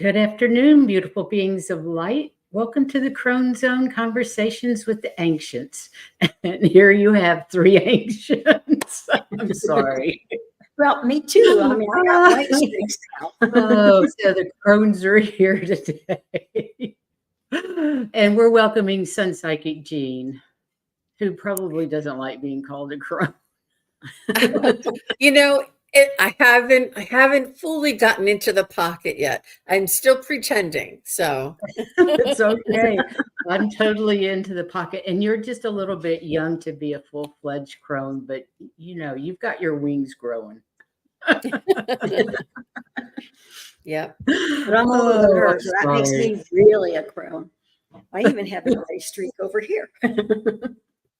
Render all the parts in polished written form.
Good afternoon, beautiful beings of light. Welcome to the Crone Zone Conversations with the Ancients. And here you have three ancients. I'm sorry. Well, me too. I mean, I got white streaks now. Oh, so the Crones are here today. And we're welcoming SunPsychic Jean, who probably doesn't like being called a crone. I haven't fully gotten into the pocket yet. I'm still pretending. So it's okay. I'm totally into the pocket. And you're just a little bit young to be a full-fledged crone, but you've got your wings growing. Yeah. But I'm older than her, so that makes me really a crone. I even have a gray streak over here.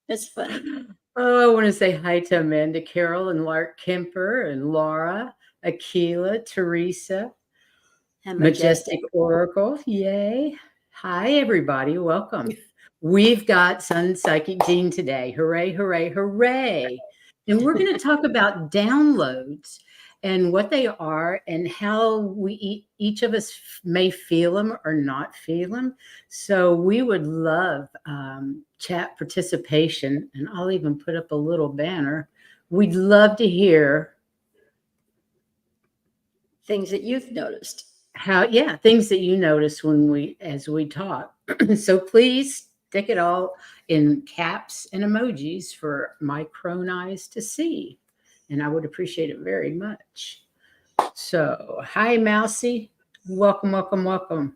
It's funny. Oh, I want to say hi to Amanda Carroll and Lark Kemper and Laura, Akila, Teresa, and Majestic Oracle. Yay. Hi, everybody. Welcome. We've got SunPsychic Jean today. Hooray, hooray, hooray. And we're going to talk about downloads and what they are and how each of us may feel them or not feel them. So we would love chat participation, and I'll even put up a little banner. We'd love to hear things that you've noticed. Things that you notice as we talk. So please stick it all in caps and emojis for my crone eyes to see. And I would appreciate it very much. So, hi, Mousy. Welcome, welcome, welcome.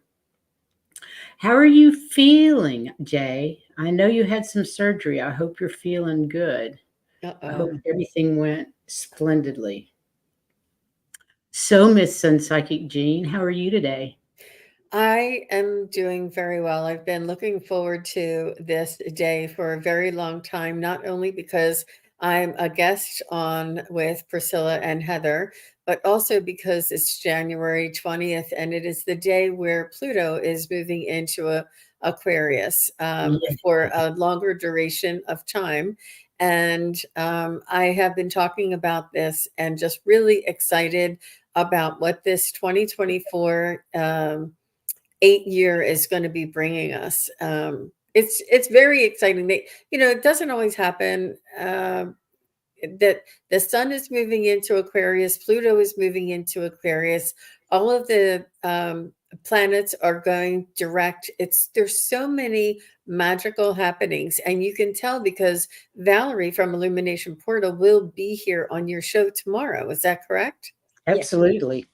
How are you feeling, Jay? I know you had some surgery. I hope you're feeling good. I hope everything went splendidly. So, Miss SunPsychic Jean, how are you today? I am doing very well. I've been looking forward to this day for a very long time, not only because I'm a guest on with Priscilla and Heather, but also because it's January 20th and it is the day where Pluto is moving into Aquarius for a longer duration of time. And I have been talking about this and just really excited about what this 2024 8-year is going to be bringing us. It's very exciting. It doesn't always happen that the sun is moving into Aquarius, Pluto is moving into Aquarius. All of the planets are going direct. There's so many magical happenings, and you can tell because Valerie from Illumination Portal will be here on your show tomorrow. Is that correct? Absolutely.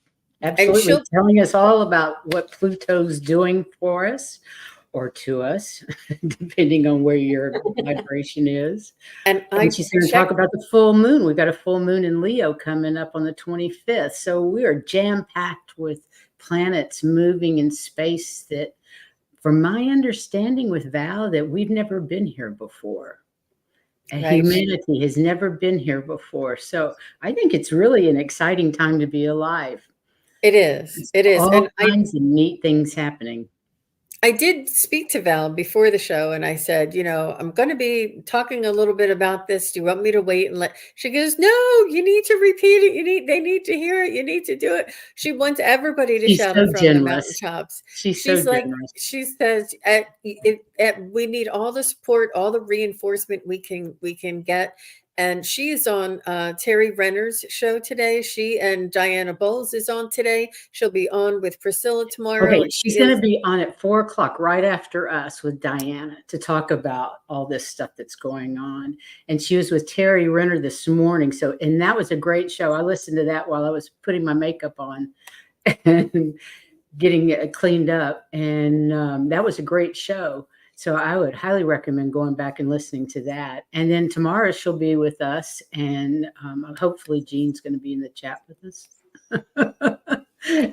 Absolutely. And telling us all about what Pluto's doing for us or to us, depending on where your vibration is. And she's going to talk about the full moon. We've got a full moon in Leo coming up on the 25th. So we are jam-packed with planets moving in space that, from my understanding with Val, that we've never been here before. Right. Humanity has never been here before. So I think it's really an exciting time to be alive. It is. It is. All kinds of neat things happening. I did speak to Val before the show and I said, I'm going to be talking a little bit about this. Do you want me to wait and she goes, no, you need to repeat it. They need to hear it. You need to do it. She wants everybody to shout it from the mountaintops. She's so generous. She says, we need all the support, all the reinforcement we can get. And she is on Terry Renner's show today. She and Diana Bowles is on today. She'll be on with Priscilla tomorrow. Okay, she's going to be on at 4:00 right after us with Diana to talk about all this stuff that's going on. And she was with Terry Renner this morning. And that was a great show. I listened to that while I was putting my makeup on and getting it cleaned up. And that was a great show. So I would highly recommend going back and listening to that. And then tomorrow she'll be with us. And hopefully Jean's going to be in the chat with us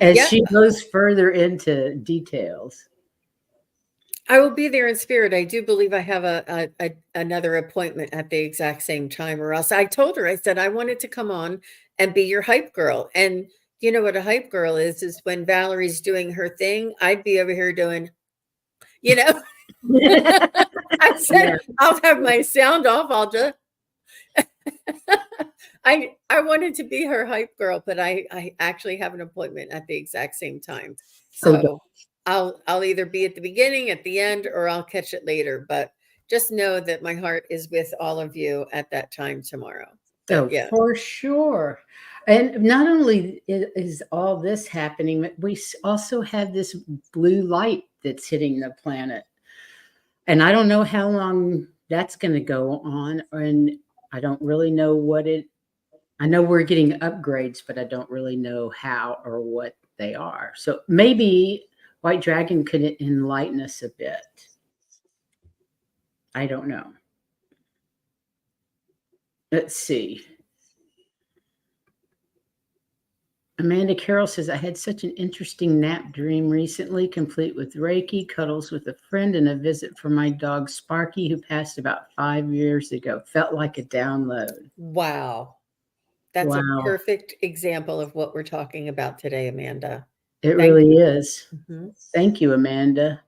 as she goes further into details. I will be there in spirit. I do believe I have another appointment at the exact same time, or else I told her, I said, I wanted to come on and be your hype girl. And you know what a hype girl is when Valerie's doing her thing, I'd be over here doing, I said, I'll have my sound off. I wanted to be her hype girl, but I actually have an appointment at the exact same time. So I'll either be at the beginning, at the end, or I'll catch it later. But just know that my heart is with all of you at that time tomorrow. But yeah, for sure. And not only is all this happening, but we also have this blue light that's hitting the planet. And I don't know how long that's going to go on. And I don't really know I know we're getting upgrades, but I don't really know how or what they are. So maybe White Dragon could enlighten us a bit. I don't know. Let's see. Amanda Carroll says, I had such an interesting nap dream recently, complete with Reiki, cuddles with a friend, and a visit from my dog Sparky, who passed about 5 years ago. Felt like a download. wow. That's a perfect example of what we're talking about today, Amanda. It really is. Thank you, Amanda.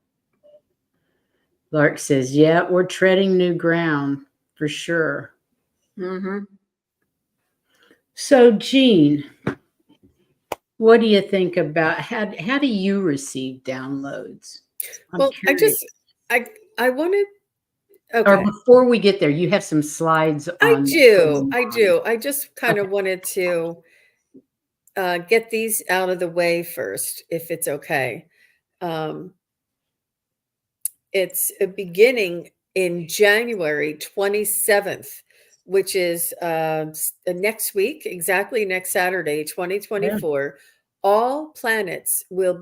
Lark says, yeah, we're treading new ground for sure. So, Jean, what do you think about how do you receive downloads? Well, curious. I wanted. Okay. Or before we get there, you have some slides on. I do. I just kind of wanted to get these out of the way first, if it's okay. It's a beginning in January 27th, which is next week, exactly next Saturday, 2024. Yeah. All planets will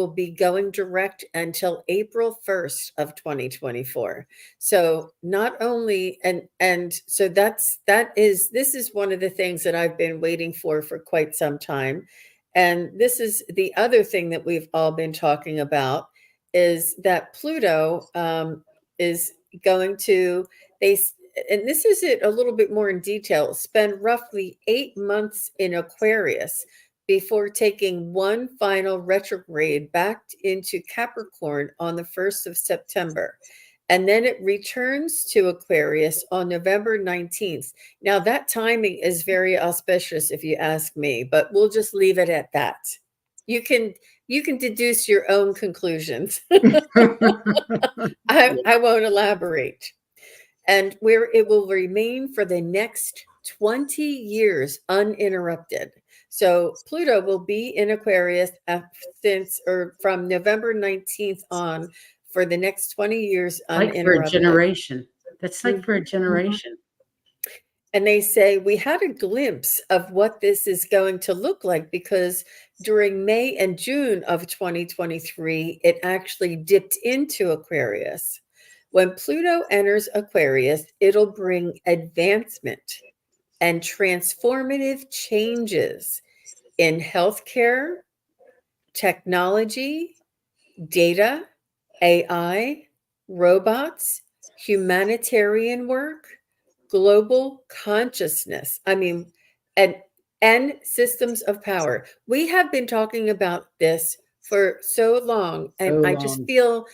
be going direct until April 1st of 2024. So not only, and so this is one of the things that I've been waiting for quite some time. And this is the other thing that we've all been talking about, is that Pluto is going to, and this is it a little bit more in detail, spend roughly 8 months in Aquarius before taking one final retrograde back into Capricorn on the 1st of September. And then it returns to Aquarius on November 19th. Now, that timing is very auspicious, if you ask me, but we'll just leave it at that. You can deduce your own conclusions. I won't elaborate. And where it will remain for the next 20 years uninterrupted. So Pluto will be in Aquarius from November 19th on for the next 20 years uninterrupted. Like for a generation. That's like for a generation. And they say we had a glimpse of what this is going to look like, because during May and June of 2023, it actually dipped into Aquarius. When Pluto enters Aquarius, it'll bring advancement and transformative changes in healthcare, technology, data, AI, robots, humanitarian work, global consciousness. I mean, and systems of power. We have been talking about this for so long, and I just feel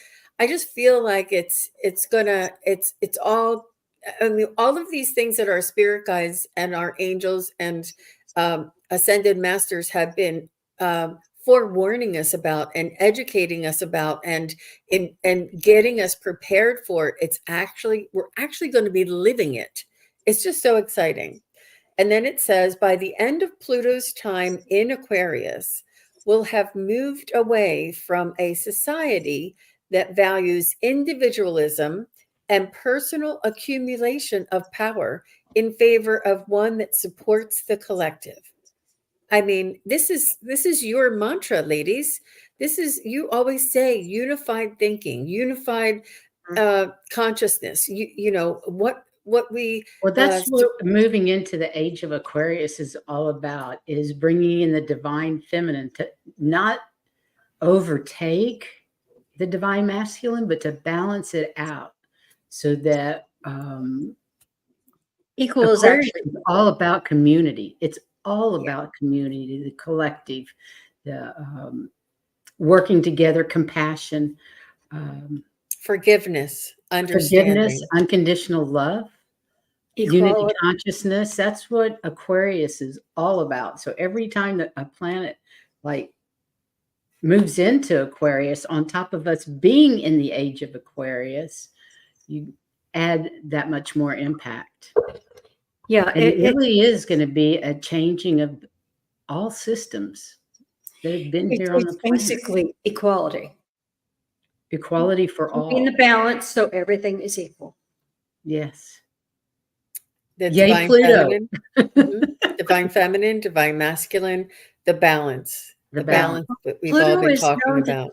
like it's all. I mean, all of these things that our spirit guides and our angels and ascended masters have been forewarning us about and educating us about and getting us prepared for it. We're actually going to be living it. It's just so exciting. And then it says, by the end of Pluto's time in Aquarius, we'll have moved away from a society that values individualism and personal accumulation of power in favor of one that supports the collective. I mean, this is your mantra, ladies. You always say unified thinking, unified consciousness. That's what moving into the age of Aquarius is all about, is bringing in the divine feminine to not overtake the divine masculine, but to balance it out so that equals Aquarius is all about community. It's all about community, the collective, the working together, compassion, forgiveness, understanding, unconditional love. unity Equality. consciousness. That's what Aquarius is all about. So every time that a planet like moves into Aquarius, on top of us being in the age of Aquarius, you add that much more impact. Yeah, And it really is going to be a changing of all systems that have been here on the it's planet. basically equality. Equality for In the all. balance, so everything is equal. Yes. The Yay, divine Pluto. feminine, divine feminine, divine masculine, the balance, The the balance. balance that we've Pluto all been is talking known to- about.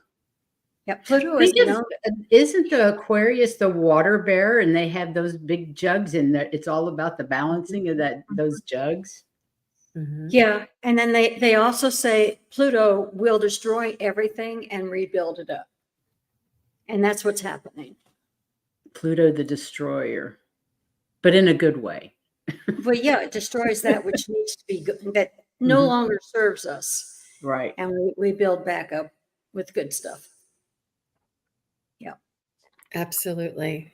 Yeah, Pluto I is think known. isn't the Aquarius the water bearer, and they have those big jugs in there? It's all about the balancing of those jugs. Mhm. Yeah, and then they also say Pluto will destroy everything and rebuild it up. And that's what's happening. Pluto the destroyer, but in a good way. But yeah, it destroys that which needs to be good, that no Mhm. longer serves us. Right. And we build back up with good stuff. Yeah. Absolutely.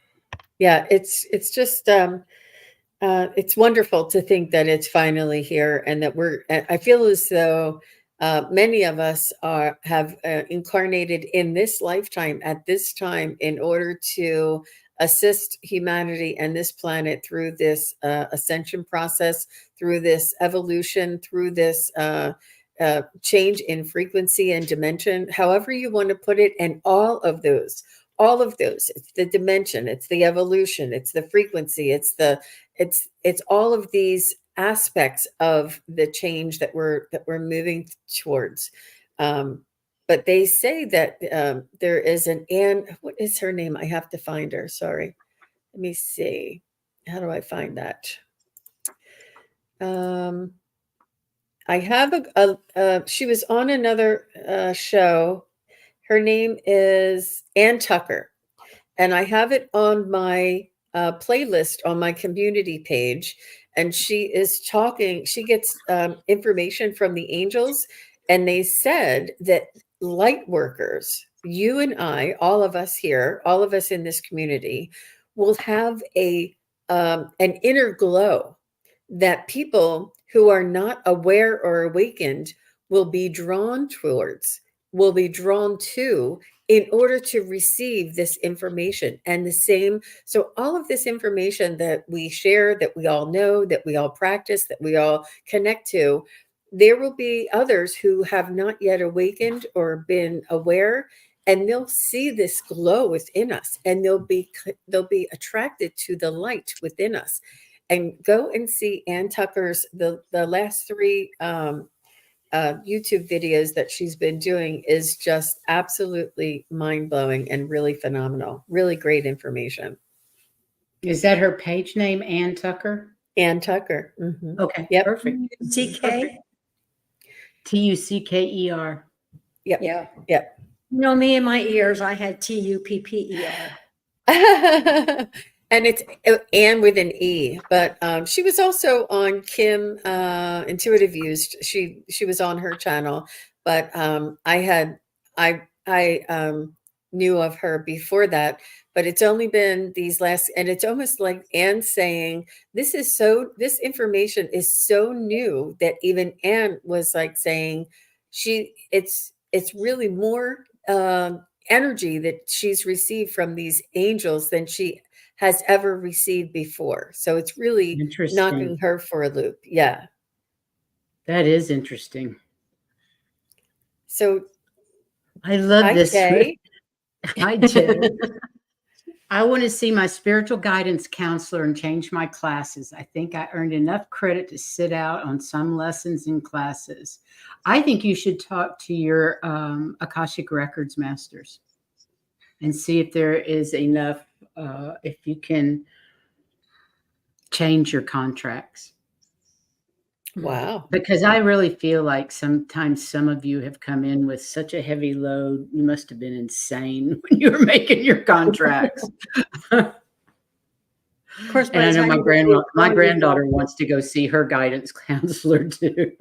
Yeah, it's just it's wonderful to think that it's finally here, and that I feel as though many of us have incarnated in this lifetime at this time in order to assist humanity and this planet through this ascension process, through this evolution, through this change in frequency and dimension, however you want to put it, and all of those, it's the dimension, it's the evolution, it's the frequency, it's all of these aspects of the change that we're moving towards. But they say that there is an Anne. What is her name? I have to find her. Sorry. Let me see. How do I find that? I have she was on another show. Her name is Ann Tucker, and I have it on my playlist on my community page. And she is talking, she gets information from the angels, and they said that light workers, you and I, all of us here, all of us in this community, will have an inner glow that people who are not aware or awakened will be drawn towards, will be drawn to, in order to receive this information. And the same, so all of this information that we share, that we all know, that we all practice, that we all connect to, there will be others who have not yet awakened or been aware, and they'll see this glow within us, and they'll be attracted to the light within us. And go and see Ann Tucker's the last three YouTube videos that she's been doing is just absolutely mind-blowing and really phenomenal. Really great information. Is that her page name, Ann Tucker? Ann Tucker. Mm-hmm. Okay. Yep. Perfect. CK. Tucker. Yep. Yeah. Yep. You know, me and my ears, I had TUPPER. And it's Anne with an E, but she was also on Kim Intuitive Views. She was on her channel, but I knew of her before that, but it's only been these last, and it's almost like Anne saying this information is so new that even Anne was like saying it's really more energy that she's received from these angels than she has ever received before. So it's really knocking her for a loop. Yeah. That is interesting. So I love this. Jay. Hi, Jay. I want to see my spiritual guidance counselor and change my classes. I think I earned enough credit to sit out on some lessons and classes. I think you should talk to your Akashic Records masters and see if there is enough, if you can change your contracts. Wow. Because I really feel like sometimes some of you have come in with such a heavy load. You must have been insane when you were making your contracts. Of course, and I know my granddaughter wants to go see her guidance counselor too.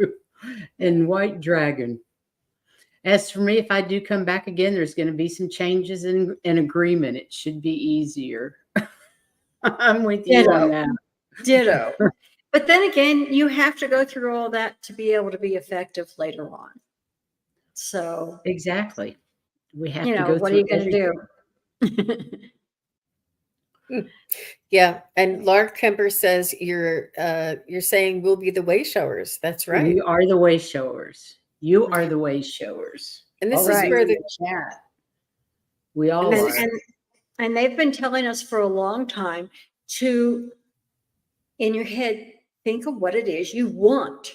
And White Dragon. As for me, if I do come back again, there's going to be some changes in agreement. It should be easier. I'm with you on that. Ditto. But then again, you have to go through all that to be able to be effective later on. So, Exactly. We have to go what are through you going to do? Yeah, and Lark Kemper says you're saying we'll be the way showers. That's right. We are the way showers. You are the way showers. And this All is of you where in the chat. We all are. And they've been telling us for a long time to, in your head, think of what it is you want.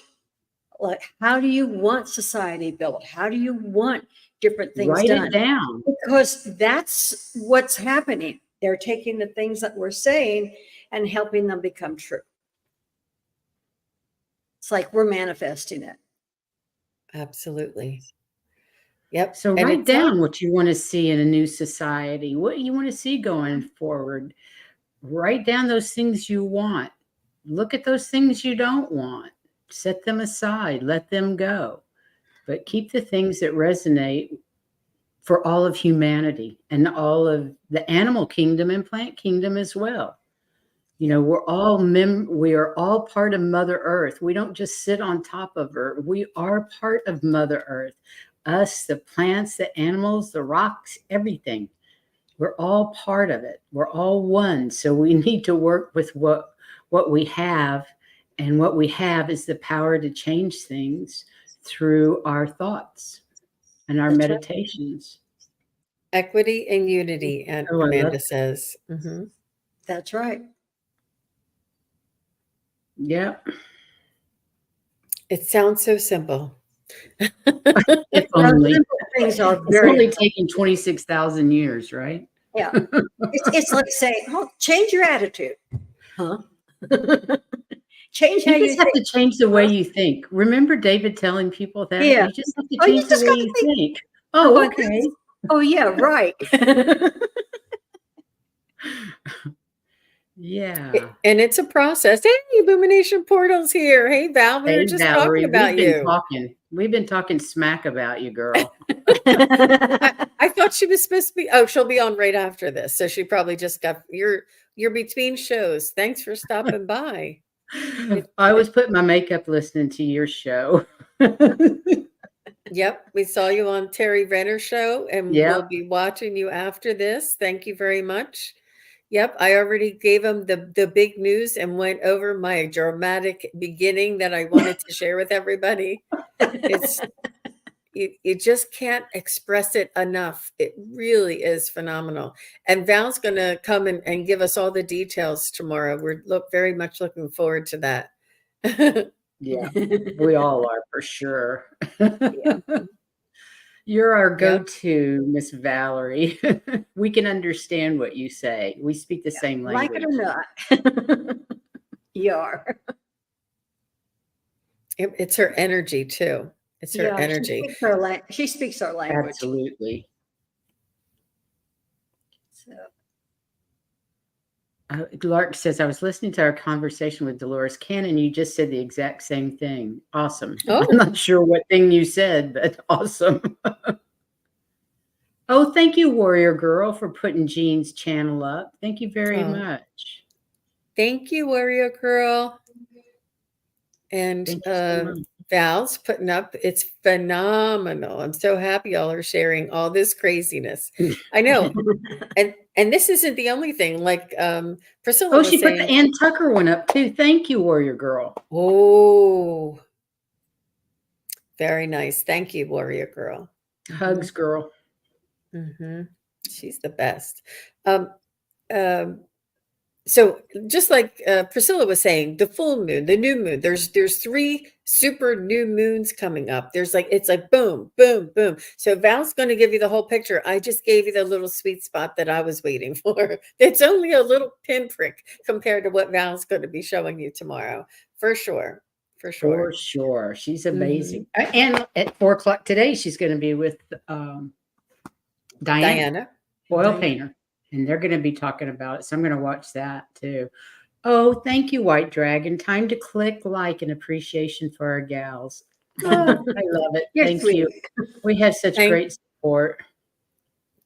Like, how do you want society built? How do you want different things Write done? it down. Because that's what's happening. They're taking the things that we're saying and helping them become true. It's like we're manifesting it. Absolutely. Yep. So write down what you want to see in a new society, what you want to see going forward. Write down those things you want. Look at those things you don't want. Set them aside. Let them go. But keep the things that resonate for all of humanity and all of the animal kingdom and plant kingdom as well. We're all we are all part of Mother Earth. We don't just sit on top of her. We are part of Mother Earth. Us, the plants, the animals, the rocks, everything. We're all part of it. We're all one. So we need to work with what we have, and what we have is the power to change things through our thoughts and our meditations. Equity and unity, and Amanda says. Mm-hmm. That's right. Yeah. It sounds so simple. If only. Things are It's only taking 26,000 years, right? Yeah. It's like saying, change your attitude. Huh? Change how you just have to change the way you think. Remember David telling people that? Yeah. You just have to change the way you think. Oh, okay. Oh, yeah, right. Yeah. And it's a process. Hey, Illumination Portal's here. Hey, Val, we were just Valerie, talking about you. We've been talking smack about you, girl. I thought she was supposed to be. Oh, she'll be on right after this. So she probably just got you're between shows. Thanks for stopping by. I was putting my makeup listening to your show. Yep. We saw you on Terry Renner's show, and we'll be watching you after this. Thank you very much. Yep, I already gave him the big news and went over my dramatic beginning that I wanted to share with everybody. It's you just can't express it enough. It really is phenomenal. And Val's going to come and give us all the details tomorrow. We're very much looking forward to that. Yeah, we all are for sure. Yeah. You're our go-to, Miss Valerie. We can understand what you say. We speak the same language. Like it or not. You are. It's her energy too. It's her energy. She speaks our language. Absolutely. So. Lark says, I was listening to our conversation with Dolores Cannon. You just said the exact same thing. Awesome. Oh. I'm not sure what thing you said, but awesome. Oh, thank you, Warrior Girl, for putting Jean's channel up. Thank you very much. Thank you, Warrior Girl. And Val's putting up, it's phenomenal. I'm so happy y'all are sharing all this craziness. I know. And this isn't the only thing. Like Priscilla was she saying, put the Ann Tucker one up too. Thank you, Warrior Girl. Oh, very nice. Thank you, Warrior Girl. Hugs, girl. Mm-hmm. She's the best. So just like Priscilla was saying, the full moon, the new moon, there's 3 super new moons coming up. It's like boom, boom, boom. So Val's going to give you the whole picture. I just gave you the little sweet spot that I was waiting for. It's only a little pinprick compared to what Val's going to be showing you tomorrow. For sure. For sure. For sure. She's amazing. Mm-hmm. And at 4:00 today, she's going to be with Diana, oil painter. And they're going to be talking about it. So I'm going to watch that too. Oh, thank you, White Dragon. Time to click like and appreciation for our gals. Oh, I love it. Thank you. We have such great support.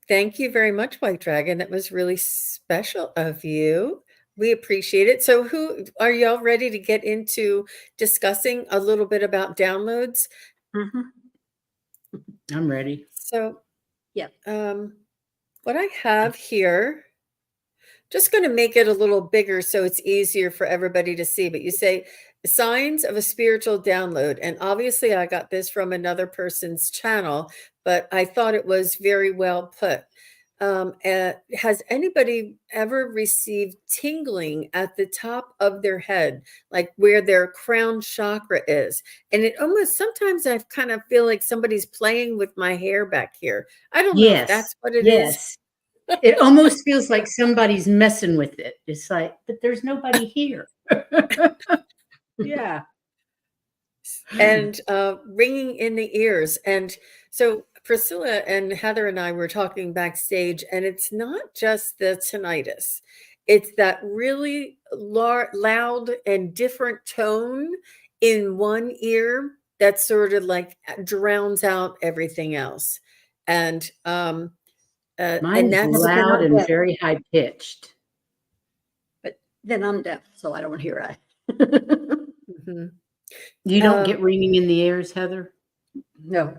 Thank you very much, White Dragon. That was really special of you. We appreciate it. So who are y'all ready to get into discussing a little bit about downloads? Mhm. I'm ready. So Yeah. what I have here, just going to make it a little bigger so it's easier for everybody to see, but you say signs of a spiritual download. And obviously I got this from another person's channel, but I thought it was very well put. Has anybody ever received tingling at the top of their head, like where their crown chakra is? And it almost, sometimes I kind of feel like somebody's playing with my hair back here. I don't know if Yes. that's what it is. Yes. It almost feels like somebody's messing with it. It's like, but there's nobody here. Yeah. And ringing in the ears. And so Priscilla and Heather and I were talking backstage, and it's not just the tinnitus. It's that really loud and different tone in one ear that sort of like drowns out everything else. And Mine's that's loud and very high pitched. But then I'm deaf, so I don't hear it. Mhm. You don't get ringing in the ears, Heather? No.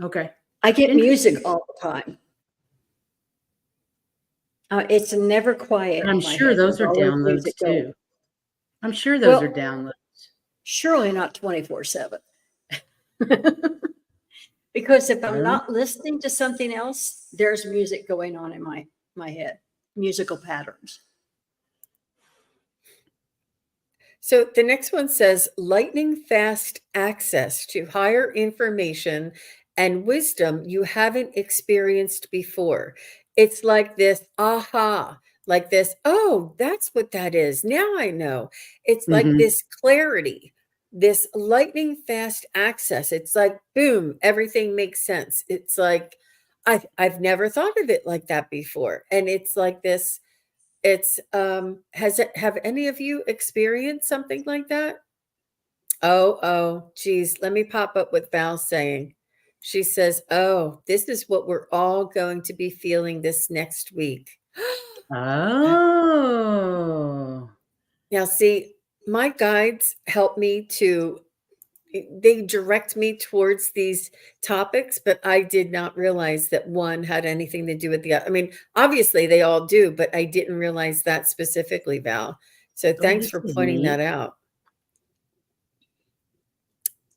Okay. I get music all the time. It's never quiet. And I'm in my sure head. those There's are always downloads music going. too. I'm sure those Well, are downloads. Surely not 24/7. Because if I'm Really? not listening to something else, there's music going on in my head, musical patterns. So the next one says lightning fast access to higher information and wisdom you haven't experienced before. It's like this aha, like this, oh, that's what that is. Now I know. It's like Mhm. this clarity, this lightning fast access. It's like, boom, everything makes sense. It's like, I've never thought of it like that before. And it's like this, it's have any of you experienced something like that? Oh, geez. Let me pop up what Val's saying. She says, oh, this is what we're all going to be feeling this next week. Oh. Now, see, my guides help me to, they direct me towards these topics, but I did not realize that one had anything to do with the other. I mean, obviously they all do, but I didn't realize that specifically, Val. So Oh, thanks this for is pointing that neat. out.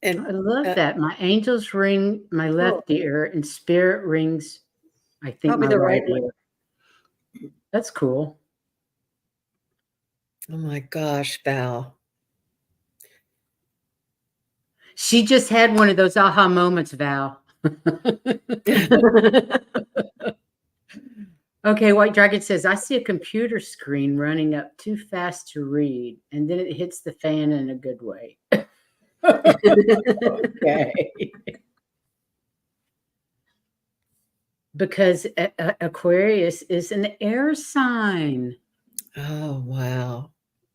And I love that. My angels ring my left ear and spirit rings, I think, Probably my the right right ear. That's cool. oh my gosh, Val. She just had one of those aha moments, Val. Okay, White Dragon says, I see a computer screen running up too fast to read, and then it hits the fan in a good way. Okay. Because Aquarius is an air sign. Oh, wow.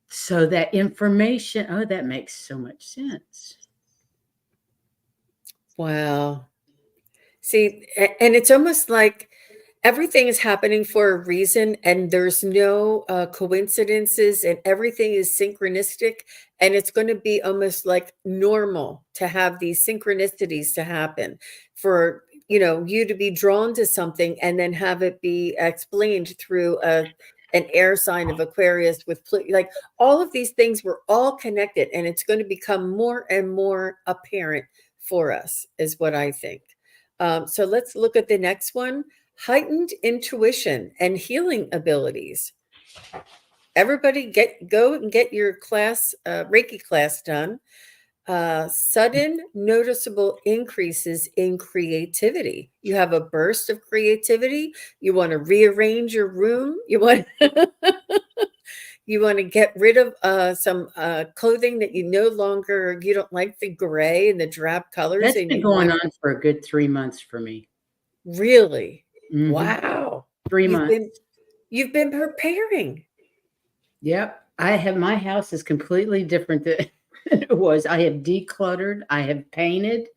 So that information, oh, that makes so much sense. Wow. See, and it's almost like everything is happening for a reason, and there's no coincidences, and everything is synchronistic, and it's going to be almost like normal to have these synchronicities to happen for, you know, you to be drawn to something and then have it be explained through an air sign of Aquarius with like all of these things were all connected, and it's going to become more and more apparent for us, is what I think. So let's look at the next one. Heightened intuition and healing abilities. Everybody go and get your class, Reiki class done. Sudden noticeable increases in creativity. You have a burst of creativity. You want to rearrange your room. You want you want to get rid of some clothing that you no longer, you don't like the gray and the drab colors. That's And been you going want, on for a good 3 months for me. really? Mhm. Wow. 3 months. You've been preparing. Yep. I have, my house is completely different than it was. I have decluttered. I have painted.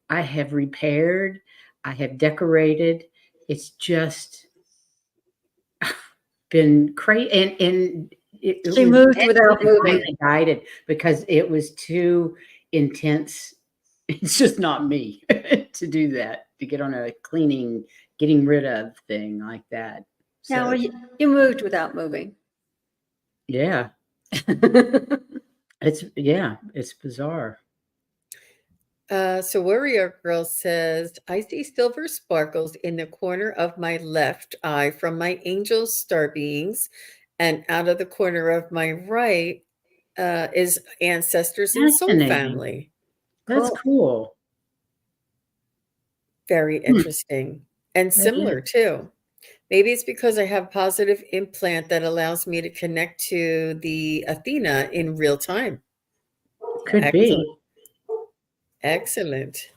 I have repaired. I have decorated. It's just been crazy. And it She was moved without moving. divinely guided because it was too intense. It's just not me to do that, to get on a cleaning, getting rid of thing like that. Now, So, you moved without moving. yeah, it's bizarre. So Warrior Girl says, I see silver sparkles in the corner of my left eye from my angel star beings, and out of the corner of my right is ancestors and soul Fascinating. family. That's cool. Very interesting and similar too. Maybe it's because I have positive implant that allows me to connect to the Athena in real time. Could Excellent. be. Excellent.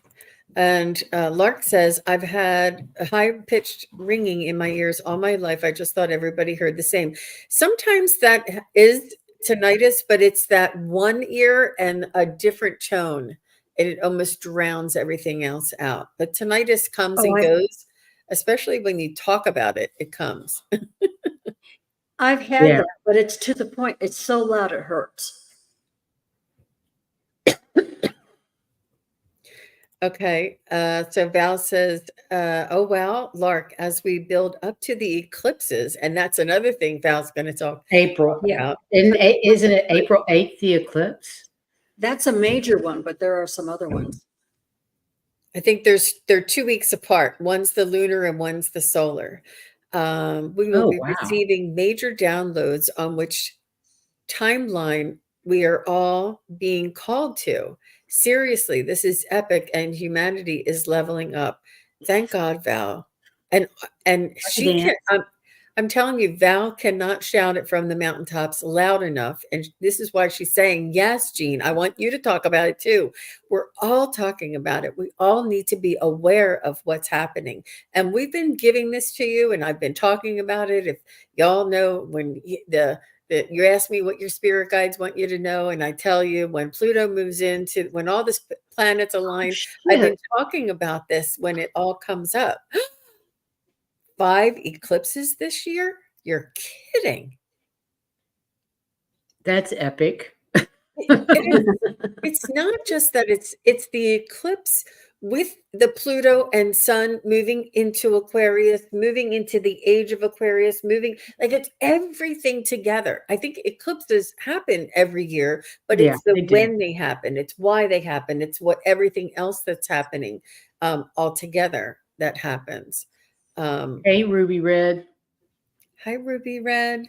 And Lark says, I've had a high-pitched ringing in my ears all my life. I just thought everybody heard the same. Sometimes that is tinnitus, but it's that one ear and a different tone. And it almost drowns everything else out. But tinnitus comes and goes, especially when you talk about it, it comes. I've had that, but it's to the point. It's so loud it hurts. Okay, so Val says, oh, wow, Lark, as we build up to the eclipses, and that's another thing Val's going to talk April. about. Isn't it April 8th, the eclipse? That's a major one, but there are some other ones. I think they're 2 weeks apart. One's the lunar and one's the solar. We will be receiving major downloads on which timeline we are all being called to. Seriously, this is epic, and humanity is leveling up. Thank God, Val. And she can, I'm telling you, Val cannot shout it from the mountaintops loud enough. And this is why she's saying, yes, Jean, I want you to talk about it too. We're all talking about it. We all need to be aware of what's happening. And we've been giving this to you, and I've been talking about it. If y'all know, when you ask me what your spirit guides want you to know, and I tell you when Pluto moves into, when all the planets align, I've been talking about this when it all comes up. 5 eclipses this year? You're kidding. That's epic. It's not just that, it's the eclipse with the Pluto and Sun moving into Aquarius, moving into the age of Aquarius, moving, like, it's everything together. I think eclipses happen every year, but it's when they happen, it's why they happen, it's what everything else that's happening all together that happens. Hey, Ruby Red. Hi, Ruby Red.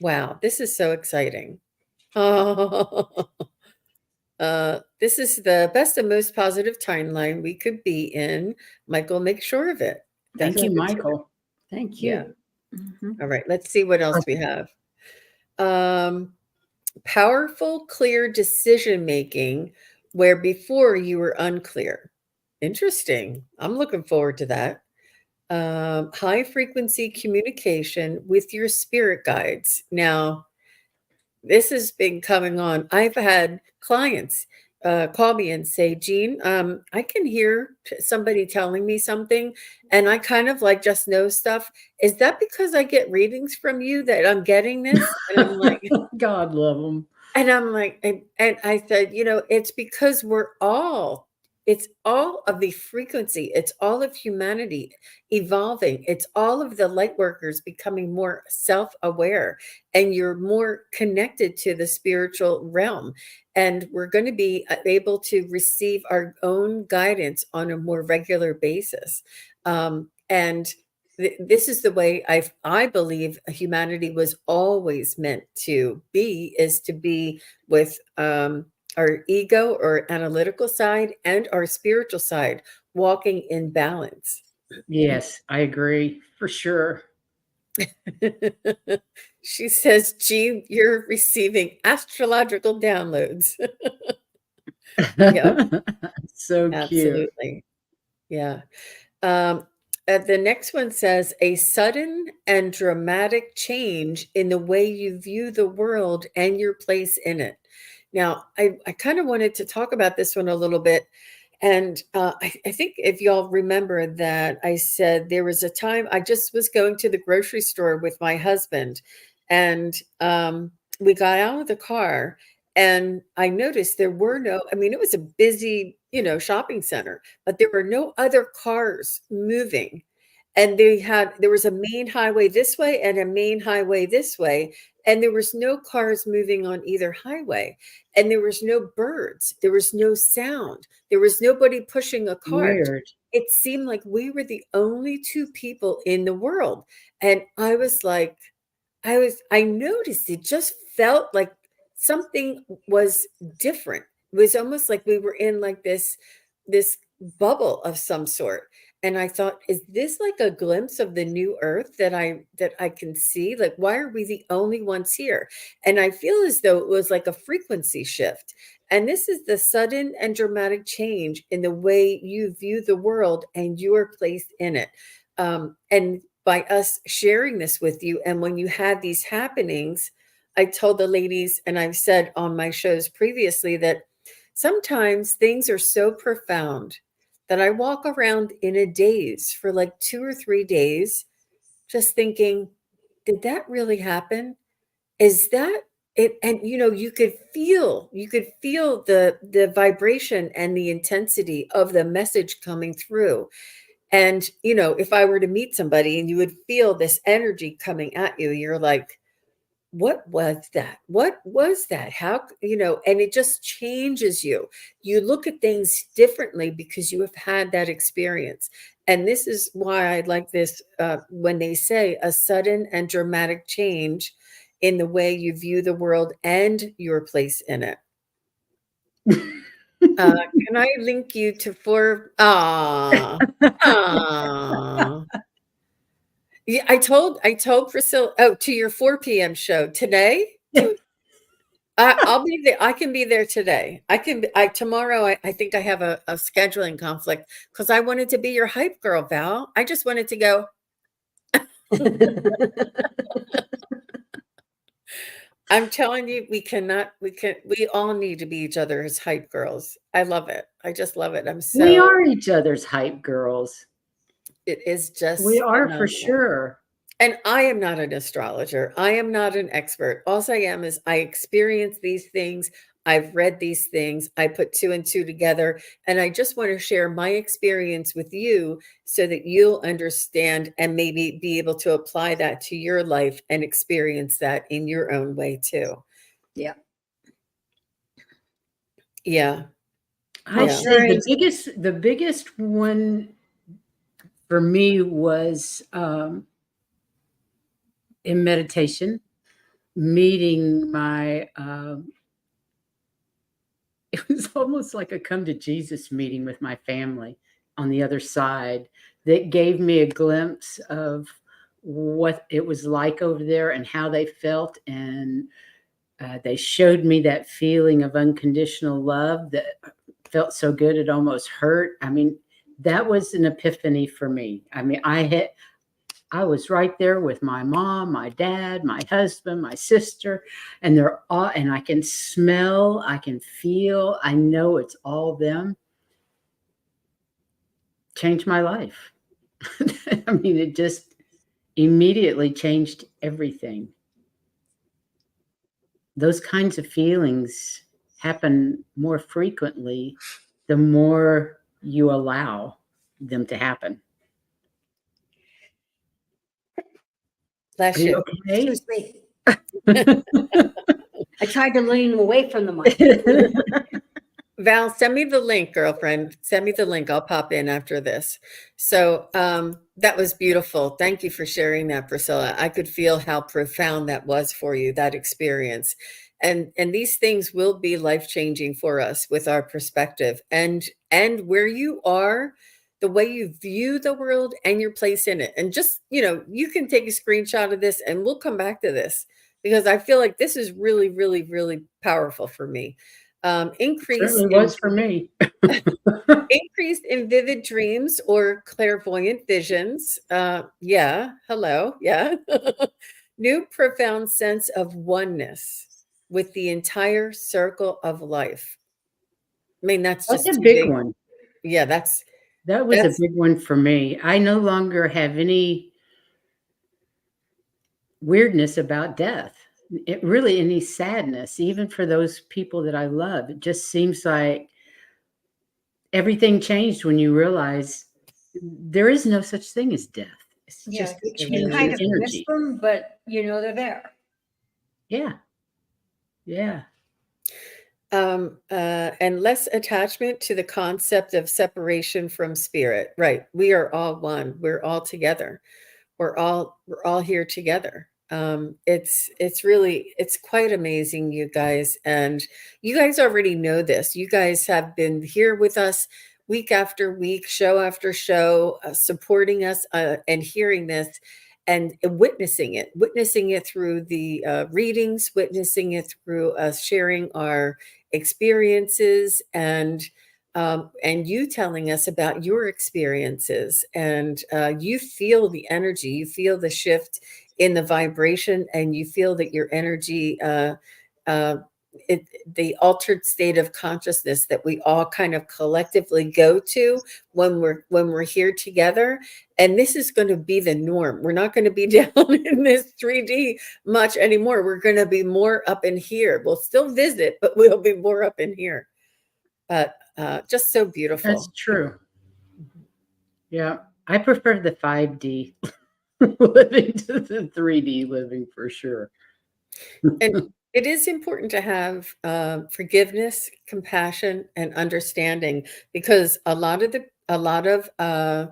Wow, this is so exciting. Oh, this is the best and most positive timeline we could be in. Michael, make sure of it. Thank you, Michael. Thank you. Yeah. All right, let's see what else we have. Powerful, clear decision making where before you were unclear. Interesting. I'm looking forward to that. High frequency communication with your spirit guides. Now, this has been coming on. I've had clients call me and say, Jean, I can hear somebody telling me something, and I kind of like just know stuff. Is that because I get readings from you that I'm getting this? And I'm like, God love them. And I'm like, and I said, it's because it's all of the frequency. It's all of humanity evolving. It's all of the light workers becoming more self-aware, and you're more connected to the spiritual realm. And we're going to be able to receive our own guidance on a more regular basis. And this is the way I believe humanity was always meant to be, is to be with our ego or analytical side and our spiritual side walking in balance. Yes, I agree for sure. She says, Jean, you're receiving astrological downloads. Yeah. So Absolutely. cute. Yeah. The next one says, a sudden and dramatic change in the way you view the world and your place in it. Now, I kind of wanted to talk about this one a little bit. And I think if y'all remember that I said there was a time I just was going to the grocery store with my husband, And we got out of the car, and I noticed there were no, I mean, it was a busy, shopping center, but there were no other cars moving. And there was a main highway this way and a main highway this way, and there was no cars moving on either highway, and there was no birds, there was no sound, there was nobody pushing a cart. Weird. It seemed like we were the only two people in the world. And I was like, I noticed it just felt like something was different. It was almost like we were in like this bubble of some sort. And I thought, is this like a glimpse of the new earth that I can see? Like, why are we the only ones here? And I feel as though it was like a frequency shift. And this is the sudden and dramatic change in the way you view the world and your place in it. And by us sharing this with you, and when you had these happenings, I told the ladies, and I've said on my shows previously, that sometimes things are so profound that I walk around in a daze for like 2 or 3 days, just thinking, did that really happen? Is that it? And you could feel the vibration and the intensity of the message coming through. And if I were to meet somebody and you would feel this energy coming at you, you're like, what was that? What was that? How, and it just changes you. You look at things differently because you have had that experience. And this is why I like this, when they say a sudden and dramatic change in the way you view the world and your place in it. Can I link you to Yeah, I told Priscilla, to your 4 p.m. show today. I'll be there. I can be there today. Tomorrow. I think I have a scheduling conflict because I wanted to be your hype girl, Val. I just wanted to go. I'm telling you, we all need to be each other's hype girls. I love it. I just love it. We are each other's hype girls. It is just We are phenomenal. for sure. And I am not an astrologer. I am not an expert. All I am is I experience these things. I've read these things. I put 2 and 2 together. And I just want to share my experience with you so that you'll understand and maybe be able to apply that to your life and experience that in your own way too. Yeah. Yeah. I say the biggest one for me was in meditation, meeting my it was almost like a come to Jesus meeting with my family on the other side that gave me a glimpse of what it was like over there and how they felt. And they showed me that feeling of unconditional love that felt so good it almost hurt. I mean, that was an epiphany for me. I mean, I was right there with my mom, my dad, my husband, my sister, and they're all, and I can smell, I can feel, I know it's all them. Changed my life. I mean, it just immediately changed everything. Those kinds of feelings happen more frequently the more you allow them to happen. Bless Are you okay? Excuse me. I tried to lean away from the mic. Val, send me the link, girlfriend. Send me the link. I'll pop in after this. So that was beautiful. Thank you for sharing that, Priscilla. I could feel how profound that was for you, that experience. And these things will be life-changing for us with our perspective and where you are, the way you view the world and your place in it. And just, you can take a screenshot of this and we'll come back to this because I feel like this is really, really, really powerful for me. Certainly was for me. Increased in vivid dreams or clairvoyant visions. Yeah. Hello. Yeah. New profound sense of oneness with the entire circle of life. I mean, that's just a big one. Yeah, that was a big one for me. I no longer have any weirdness about death. It really, any sadness, even for those people that I love, it just seems like everything changed when you realize there is no such thing as death. It's Yeah, just a you change kind in of miss energy. them, but you know they're there. Yeah. Yeah. And less attachment to the concept of separation from spirit. Right. We are all one. We're all together. We're all here together. It's quite amazing, you guys. And you guys already know this. You guys have been here with us week after week, show after show, supporting us and hearing this and witnessing it through the readings, witnessing it through us sharing our experiences, and you telling us about your experiences. And you feel the energy, you feel the shift in the vibration, and you feel that your energy, the altered state of consciousness that we all kind of collectively go to when we're here together. And this is going to be the norm. We're not going to be down in this 3D much anymore. We're going to be more up in here. We'll still visit, but we'll be more up in here. But just so beautiful. That's true. Yeah. I prefer the 5D living to the 3D living for sure. And it is important to have forgiveness, compassion, and understanding, because a lot of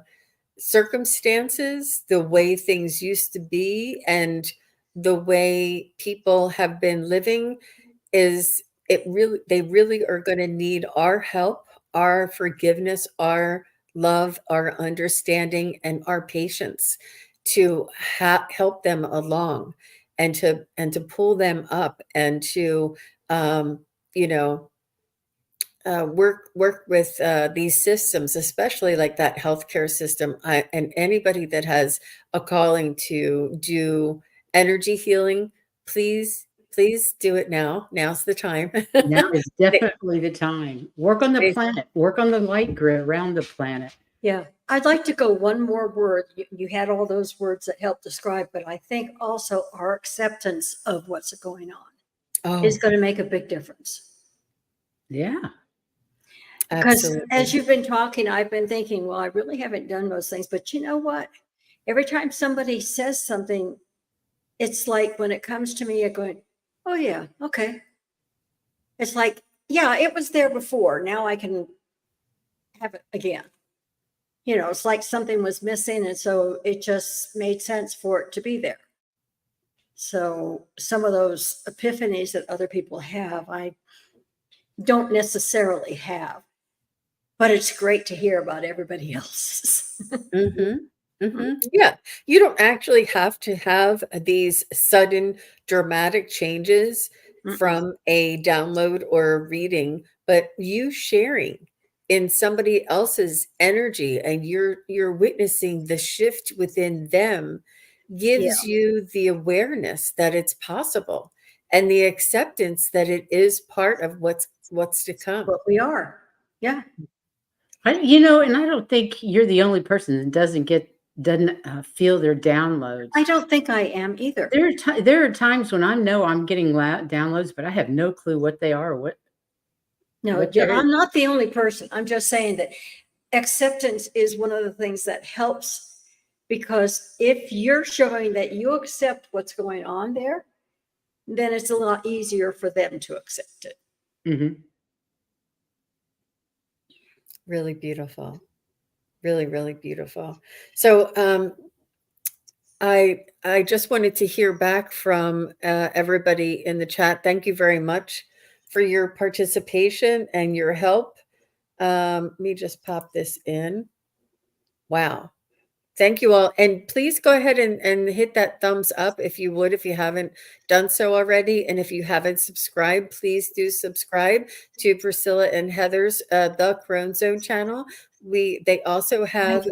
circumstances, the way things used to be, and the way people have been living, they really are going to need our help, our forgiveness, our love, our understanding, and our patience to help them along, and to pull them up, and to um, you know work with these systems, especially like that healthcare system. And anybody that has a calling to do energy healing, please do it now. Now's the time. Now is definitely the time. Work on the planet. Work on the light grid around the planet. Yeah, I'd like to go one more word. You had all those words that help describe, but I think also our acceptance of what's going on is going to make a big difference. Yeah. Because Absolutely. as you've been talking, I've been thinking, well, I really haven't done those things. But you know what? Every time somebody says something, it's like when it comes to me, I'm going, oh, yeah, okay. It's like, yeah, it was there before. Now I can have it again. You know, it's like something was missing. And so it just made sense for it to be there. So some of those epiphanies that other people have, I don't necessarily have. But it's great to hear about everybody else's. Yeah, you don't actually have to have these sudden dramatic changes from a download or a reading, but you sharing in somebody else's energy, and you're witnessing the shift within them, gives you the awareness that it's possible, and the acceptance that it is part of what's to come. What we are. Yeah. And I don't think you're the only person that doesn't feel their downloads. I don't think I am either. There are times when I know I'm getting downloads, but I have no clue what they are. No, I'm not the only person. I'm just saying that acceptance is one of the things that helps, because if you're showing that you accept what's going on there, then it's a lot easier for them to accept it. Mm-hmm. Really beautiful. Really, really beautiful. So I just wanted to hear back from everybody in the chat. Thank you very much for your participation and your help. Let me just pop this in. Wow. Thank you all. And please go ahead and hit that thumbs up if you would, if you haven't done so already. And if you haven't subscribed, please do subscribe to Priscilla and Heather's The Crone Zone channel. They also have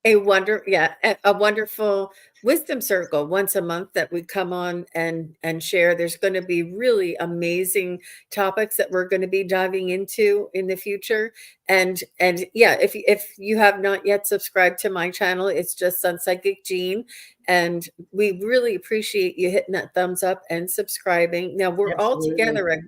a wonderful wisdom circle once a month that we come on and share. There's going to be really amazing topics that we're going to be diving into in the future. And yeah, if you have not yet subscribed to my channel, it's just SunPsychic Jean. And we really appreciate you hitting that thumbs up and subscribing. Now we're all Absolutely. together.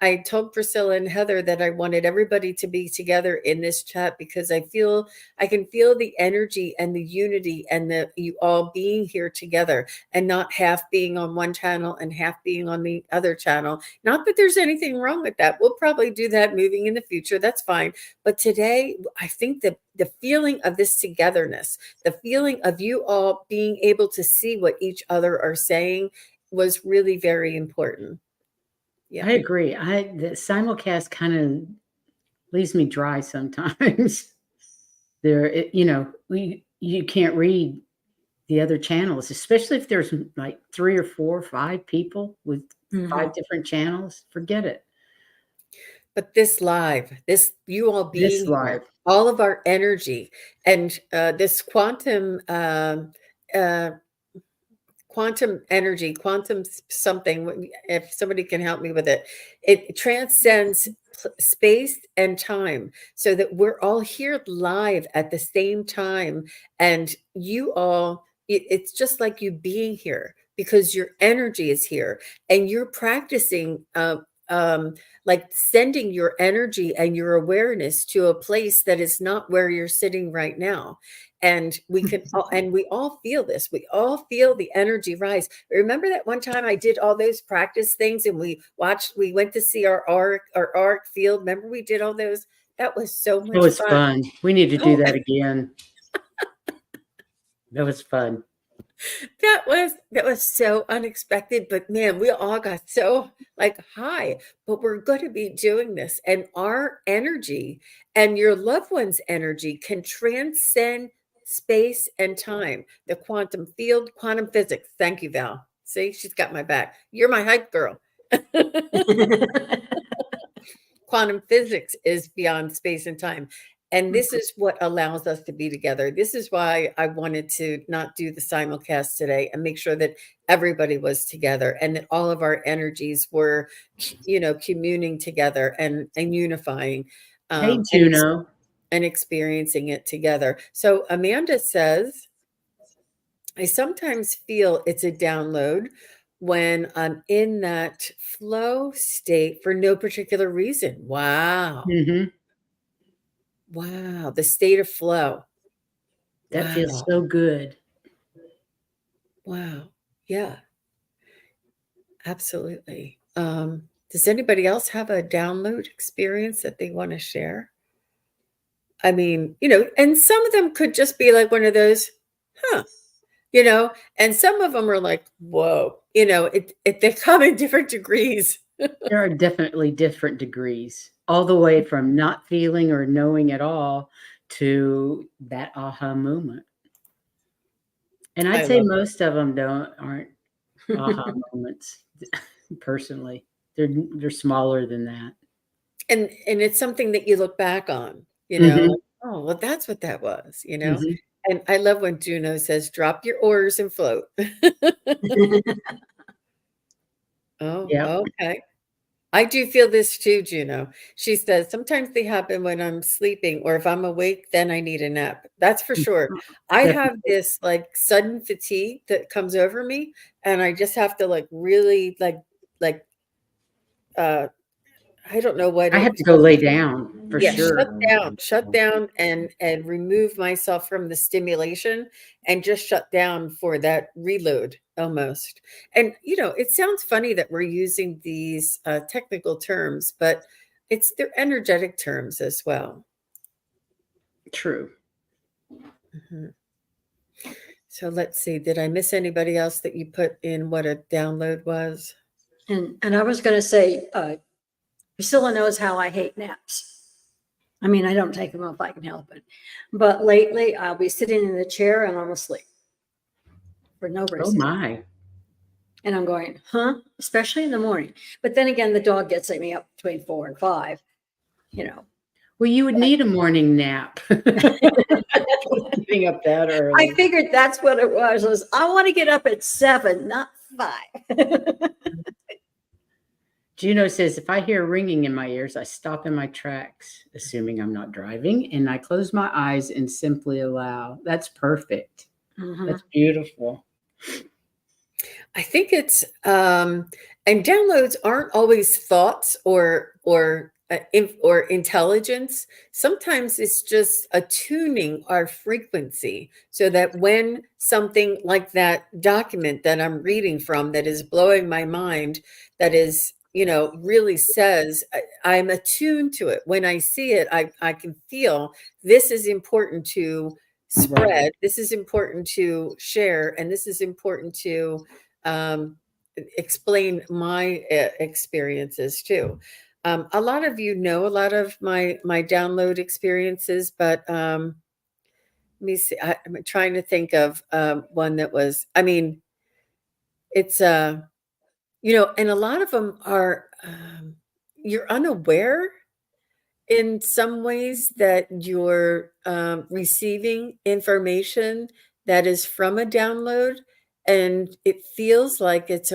I told Priscilla and Heather that I wanted everybody to be together in this chat because I can feel the energy and the unity and the you all being here together and not half being on one channel and half being on the other channel. Not that there's anything wrong with that. We'll probably do that moving in the future. That's fine. But today, I think that the feeling of this togetherness, the feeling of you all being able to see what each other are saying was really very important. Yeah. I agree. The simulcast kind of leaves me dry sometimes. You can't read the other channels, especially if there's like 3 or 4 or 5 people with 5 different channels. Forget it. But this live, you all being This live, all of our energy and this quantum energy, quantum something, if somebody can help me with it, it transcends space and time so that we're all here live at the same time. And you all, it's just like you being here because your energy is here and you're practicing like sending your energy and your awareness to a place that is not where you're sitting right now. And we can and we all feel this. We all feel the energy rise. Remember that one time I did all those practice things and we went to see our arc field. Remember we did all those? That was so much it was fun. We need to do that again. That was fun. That was so unexpected, but man, we all got so like high. But we're going to be doing this, and our energy and your loved one's energy can transcend space and time. The quantum field, quantum physics. Thank you, Val. See, she's got my back. You're my hype girl. Quantum physics is beyond space and time. And this is what allows us to be together. This is why I wanted to not do the simulcast today and make sure that everybody was together and that all of our energies were, communing together and unifying. Hey, Juno. And experiencing it together. So Amanda says, I sometimes feel it's a download when I'm in that flow state for no particular reason. Wow. Mm-hmm. Wow. The state of flow. That feels so good. Wow. Yeah. Absolutely. Does anybody else have a download experience that they want to share? I mean, and some of them could just be like one of those, and some of them are like, whoa, they come in different degrees. There are definitely different degrees, all the way from not feeling or knowing at all to that aha moment. And I'd say most of them aren't aha moments. Personally, they're smaller than that. And it's something that you look back on, like, oh, well, that's what that was, And I love when Juno says, drop your oars and float. Oh, yeah. Okay. I do feel this too, Juno. She says, sometimes they happen when I'm sleeping or if I'm awake, then I need a nap. That's for sure. I have this like sudden fatigue that comes over me and I just have to like really I don't know what I have to go lay down for sure. Shut down and remove myself from the stimulation and just shut down for that reload almost. And, it sounds funny that we're using these technical terms, but they're energetic terms as well. True. Mm-hmm. So let's see. Did I miss anybody else that you put in what a download was? And I was going to say, Priscilla knows how I hate naps. I mean, I don't take them if I can help it. But lately, I'll be sitting in the chair and I'm asleep for no reason. Oh, my. And I'm going, huh? Especially in the morning. But then again, the dog gets me up between 4 and 5, Well, Well, you would need a morning nap. Getting up that early. I figured that's what it was I want to get up at 7, not 5. Juno says, if I hear ringing in my ears, I stop in my tracks, assuming I'm not driving, and I close my eyes and simply allow. That's perfect. That's beautiful. I think it's and downloads aren't always thoughts or intelligence. Sometimes it's just attuning our frequency so that when something like that document that I'm reading from that is blowing my mind, that is, really says I'm attuned to it. When I see it, I can feel this is important to spread. Right. This is important to share, and this is important to explain my experiences too. A lot of you know a lot of my download experiences, but let me see. I'm trying to think of one that was. I mean, it's and a lot of them are you're unaware in some ways that you're receiving information that is from a download, and it feels like it's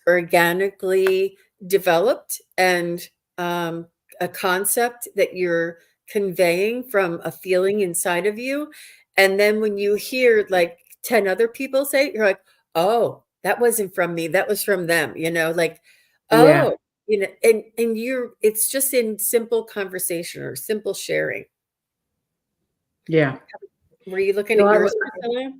organically developed, and a concept that you're conveying from a feeling inside of you. And then when you hear like 10 other people say it, you're like, oh, that wasn't from me, that was from them, like, Yeah. oh, and it's just in simple conversation or simple sharing. Yeah. Were you looking at yours, Priscilla?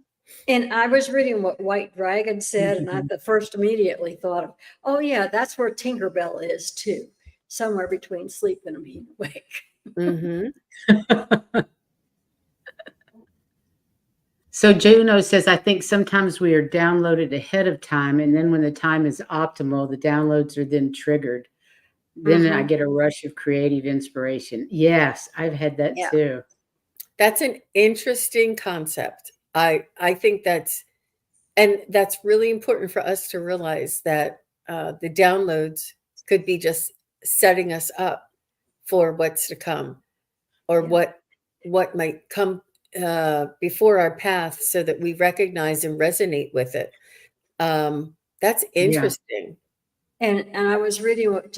And I was reading what White Dragon said, and I first immediately thought of, oh yeah, that's where Tinkerbell is too, somewhere between sleep and being awake. Mm-hmm. So Juno says, I think sometimes we are downloaded ahead of time, and then when the time is optimal, the downloads are then triggered. Then I get a rush of creative inspiration. Yes, I've had that too. That's an interesting concept. I think that's really important for us to realize that the downloads could be just setting us up for what's to come, or what might come before our path, so that we recognize and resonate with it. That's interesting. And I was reading what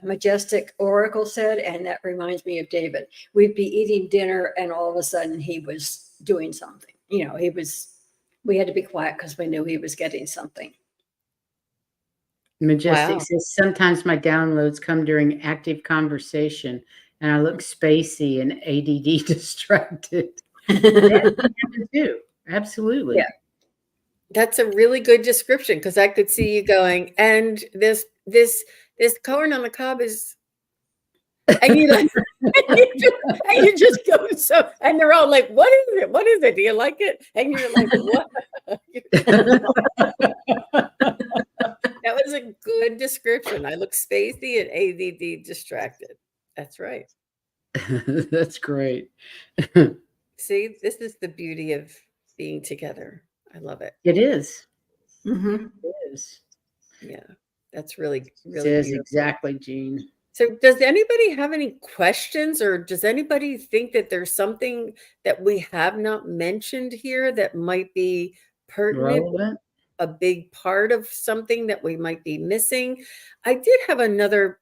Majestic Oracle said, and that reminds me of David. We'd be eating dinner, and all of a sudden he was doing something. We had to be quiet because we knew he was getting something. Majestic says, sometimes my downloads come during active conversation, and I look spacey and ADD distracted. That can too. Absolutely. Yeah. That's a really good description, because I could see you going, and this corn on the cob is, and you like, and you just go, so, and they're all like, what is it? What is it? Do you like it? And you're like, what? That was a good description. I look spacey and ADD distracted. That's right. That's great. See, this is the beauty of being together. I love it. It is. It is. Yeah, that's really, really Says beautiful. Exactly, Jean. So does anybody have any questions, or does anybody think that there's something that we have not mentioned here that might be pertinent, relevant, a big part of something that we might be missing? I did have another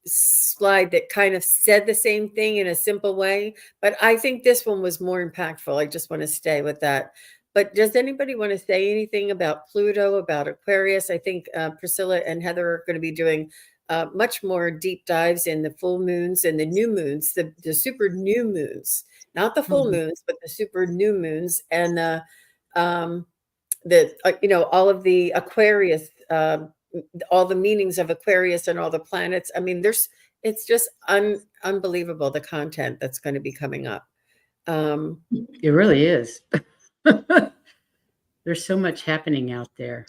slide that kind of said the same thing in a simple way, but I think this one was more impactful. I just want to stay with that. But does anybody want to say anything about Pluto, about Aquarius? I think Priscilla and Heather are going to be doing much more deep dives in the full moons and the new moons, the super new moons, not the full moons, but the super new moons, and all of the Aquarius, all the meanings of Aquarius and all the planets. I mean, it's just unbelievable, the content that's going to be coming up. It really is. There's so much happening out there.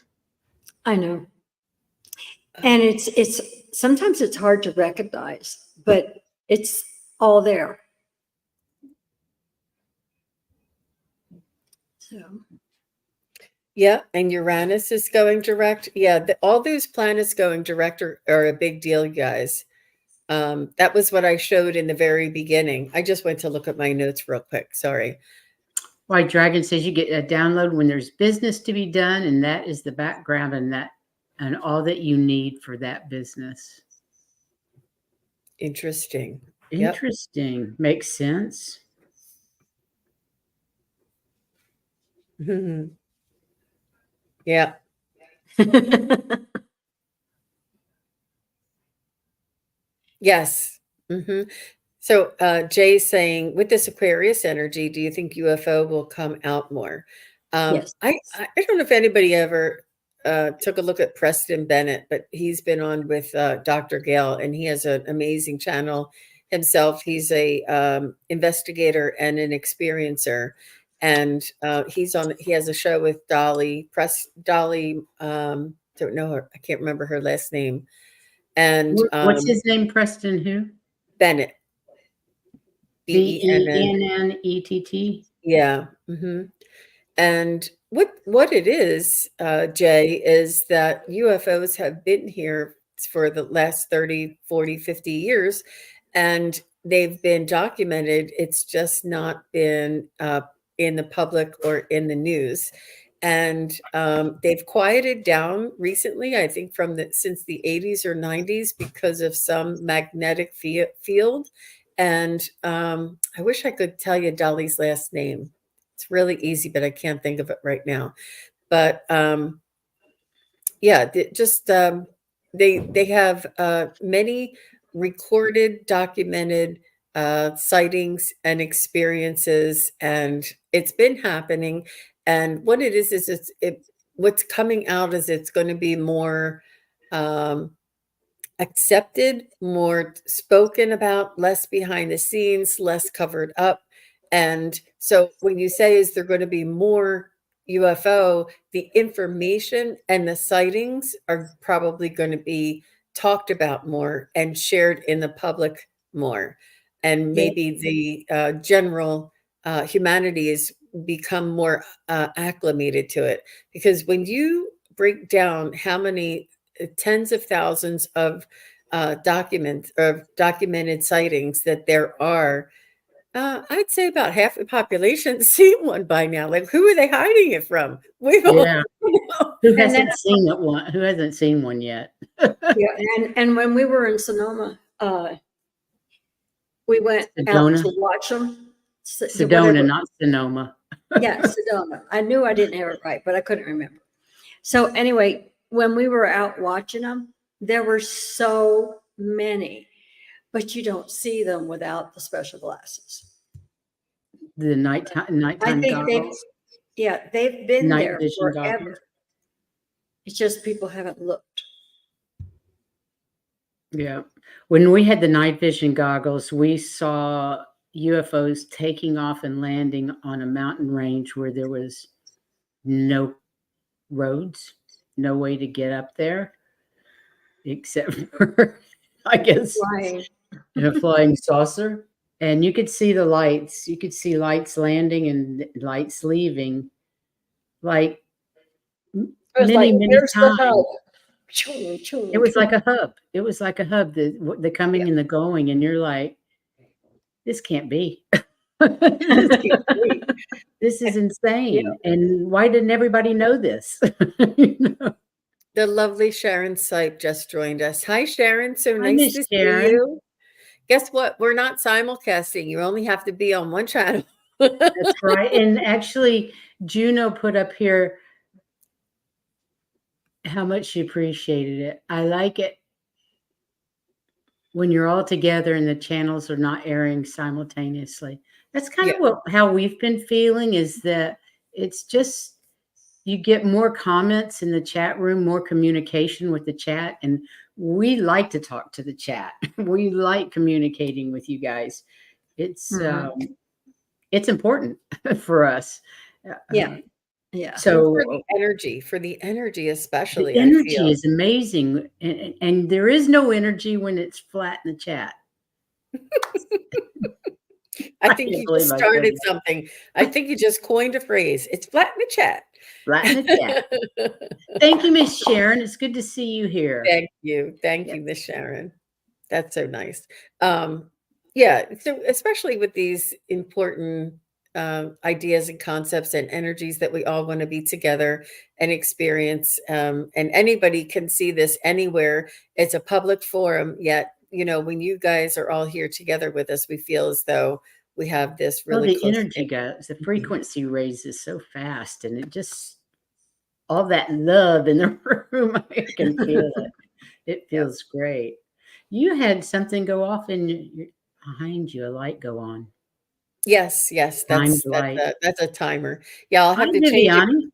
I know. And it's sometimes it's hard to recognize, but it's all there. So. Yeah, and Uranus is going direct. Yeah, all those planets going direct are a big deal, you guys. That was what I showed in the very beginning. I just went to look at my notes real quick. Sorry. Why Dragon says you get a download when there's business to be done, and that is the background and all that you need for that business. Interesting. Interesting. Yep. Makes sense. Mm-hmm. Yeah. Yes. Mm-hmm. So Jay's saying, with this Aquarius energy, do you think UFO will come out more? Yes. I don't know if anybody ever took a look at Preston Bennett, but he's been on with Dr. Gale, and he has an amazing channel himself. He's a investigator and an experiencer, and he has a show with Dolly. Don't know her. I can't remember her last name. And what's his name? Preston who? Bennett. Bennett. Yeah. Mm-hmm. And what it is, Jay, is that UFOs have been here for the last 30, 40, 50 years, and they've been documented. It's just not been in the public or in the news. And they've quieted down recently, I think since the 80s or 90s, because of some magnetic field. And I wish I could tell you Dolly's last name. It's really easy, but I can't think of it right now. But yeah, they have many recorded, documented sightings and experiences, and it's been happening. And what it is what's coming out is it's going to be more accepted, more spoken about, less behind the scenes, less covered up. And so when you say, is there going to be more UFO, the information and the sightings are probably going to be talked about more and shared in the public more. And maybe the general humanity has become more acclimated to it. Because when you break down how many tens of thousands of documented sightings that there are, I'd say about half the population seen one by now. Like, who are they hiding it from? Yeah. Who hasn't seen it one? Who hasn't seen one yet? Yeah, and when we were in Sonoma, we went out to watch them. Sedona, not Sonoma. Yeah, Sedona. I knew I didn't have it right, but I couldn't remember. So anyway, when we were out watching them, there were so many, but you don't see them without the special glasses. The nighttime goggles. They've been Night there vision forever. goggles. It's just people haven't looked. Yeah. When we had the night vision goggles, we saw UFOs taking off and landing on a mountain range where there was no roads, no way to get up there, except for, I guess, a flying saucer. And you could see the lights. You could see lights landing and lights leaving, like many times. It was like a hub. It was like a hub, the coming and the going, and you're like, this can't be. This is insane. Yeah. And why didn't everybody know this? The lovely Sharon Sipe just joined us. Hi, Sharon. So nice to see you. Guess what? We're not simulcasting. You only have to be on one channel. That's right. And actually, Juno put up here how much she appreciated it. I like it when you're all together and the channels are not airing simultaneously. That's kind of how we've been feeling, is that it's just, you get more comments in the chat room, more communication with the chat. And we like to talk to the chat. We like communicating with you guys. It's important for us. Yeah. So for the energy, especially. The energy is amazing. And there is no energy when it's flat in the chat. I think you just started something. I think you just coined a phrase. It's flat in the chat. Flat in the chat. Thank you, Miss Sharon. It's good to see you here. Thank you. Thank you, Miss Sharon. That's so nice. Yeah, so especially with these important ideas and concepts and energies that we all want to be together and experience. And anybody can see this anywhere. It's a public forum, yet, when you guys are all here together with us, we feel as though we have this Well, really the close energy connection. goes, the frequency raises so fast, and it just all that love in the room. I can feel it. It Yeah. feels great. You had something go off behind you, a light go on. Yes, Timed that's light. that's a timer. Yeah, I'll Hi, have to change it Viviani.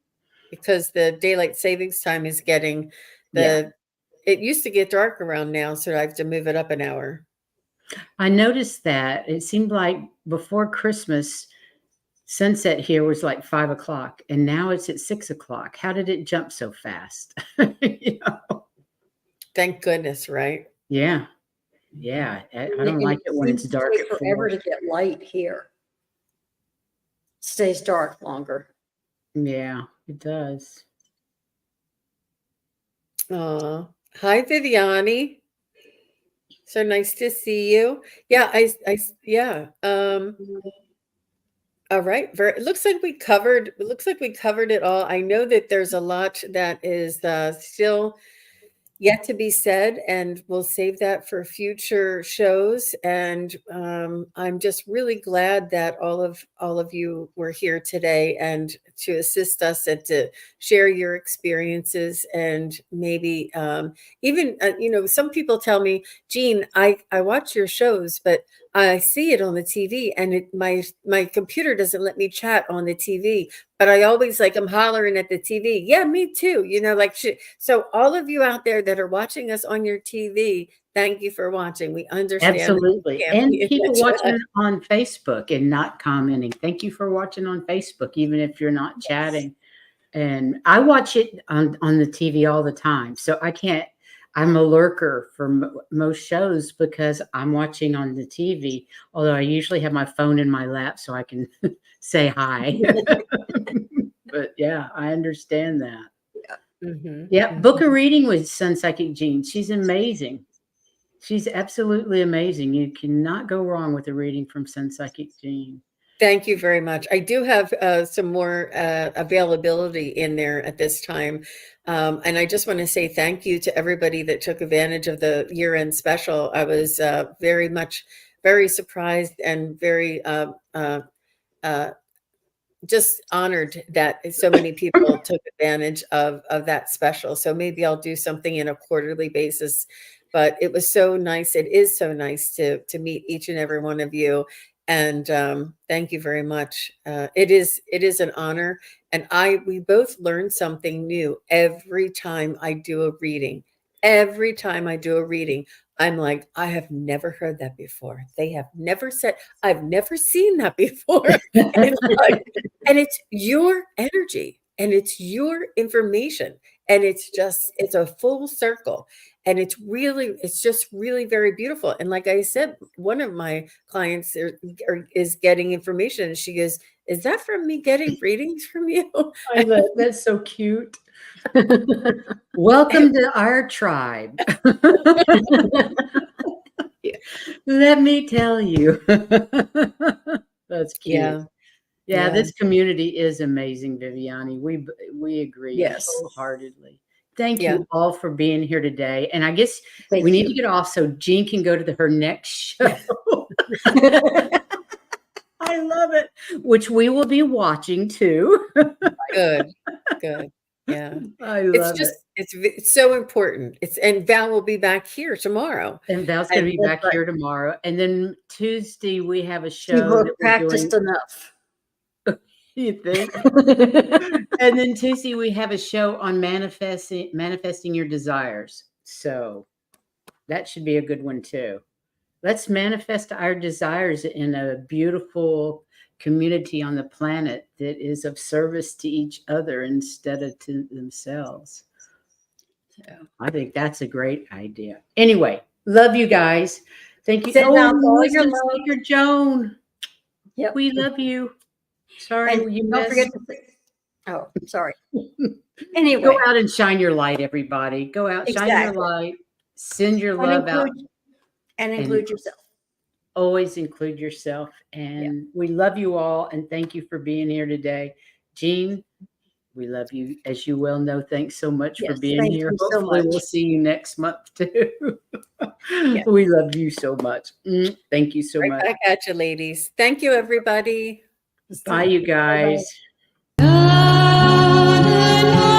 because the daylight savings time is getting Yeah. it used to get dark around now, so I have to move it up an hour. I noticed that it seemed like before Christmas, sunset here was like 5 o'clock, and now it's at 6 o'clock. How did it jump so fast? You know? Thank goodness, right? Yeah. Yeah. I don't And like it it when it's seems to dark take at forever 4. to get light here. Stays dark longer. Yeah, it does. Hi, Viviani. So nice to see you. Yeah, yeah. All right. It looks like we covered. It looks like we covered it all. I know that there's a lot that is still yet to be said, and we'll save that for future shows. And I'm just really glad that all of you were here today and to assist us and to share your experiences. And maybe even some people tell me, Jean, I watch your shows, but I see it on the TV, and my computer doesn't let me chat on the TV. But I always I'm hollering at the TV. Yeah, me too. So all of you out there that are watching us on your TV, thank you for watching. We understand that you Absolutely. can't And be in people the chat. watching on Facebook and not commenting. Thank you for watching on Facebook, even if you're not chatting. And I watch it on the TV all the time. So I'm a lurker for most shows because I'm watching on the TV. Although I usually have my phone in my lap so I can say hi. But yeah, I understand that. Mhm, Yeah, mhm. book a reading with SunPsychic Jean. She's amazing. She's absolutely amazing. You cannot go wrong with a reading from SunPsychic Jean. Thank you very much. I do have some more availability in there at this time. And I just want to say thank you to everybody that took advantage of the year-end special. I was very surprised and very just honored that so many people took advantage of that special. So maybe I'll do something in a quarterly basis. But it was so nice. It is so nice to meet each and every one of you. And thank you very much. It is an honor. And we both learn something new every time I do a reading. Every time I do a reading, I'm like, I have never heard that before. They have never said, I've never seen that before. And it's your energy and it's your information. And it's a full circle. And it's just really very beautiful. And like I said, one of my clients is getting information. And she goes, is that from me getting readings from you? I love that's so cute. Welcome to our tribe. Let me tell you. That's cute. Yeah. Yeah, this community is amazing, Viviani. We agree Yes. wholeheartly. Thank Yeah. you all for being here today. And I guess Thank we need you. to get off so Jean can go to her next show. I love it, which we will be watching too. Good. Yeah. I love it. It's so important. And Val will be back here tomorrow. And Val's going to be back right. here tomorrow. And then Tuesday we have a show People have that we're doing. practiced enough. You think? And then Tuesday we have a show on manifesting your desires. So that should be a good one too. Let's manifest our desires in a beautiful community on the planet that is of service to each other instead of to themselves. So I think that's a great idea. Anyway, love you guys. Thank you. Send out all your listen, love. Speaker Joan. Yep. We love you. Sorry, And you don't missed. forget to oh, sorry. Anyway, Go out and shine your light, everybody. Go out, shine your Exactly. light. Send your and love out. And include yourself. Always include yourself. And we love you all. And thank you for being here today. Jean, we love you, as you well know. Thanks so much for Yes, being thank here. you so Hopefully we'll much. see you next month too. We love you so much. Thank you so Right much. back at you, ladies. Thank you, everybody. Bye, you guys. Bye-bye.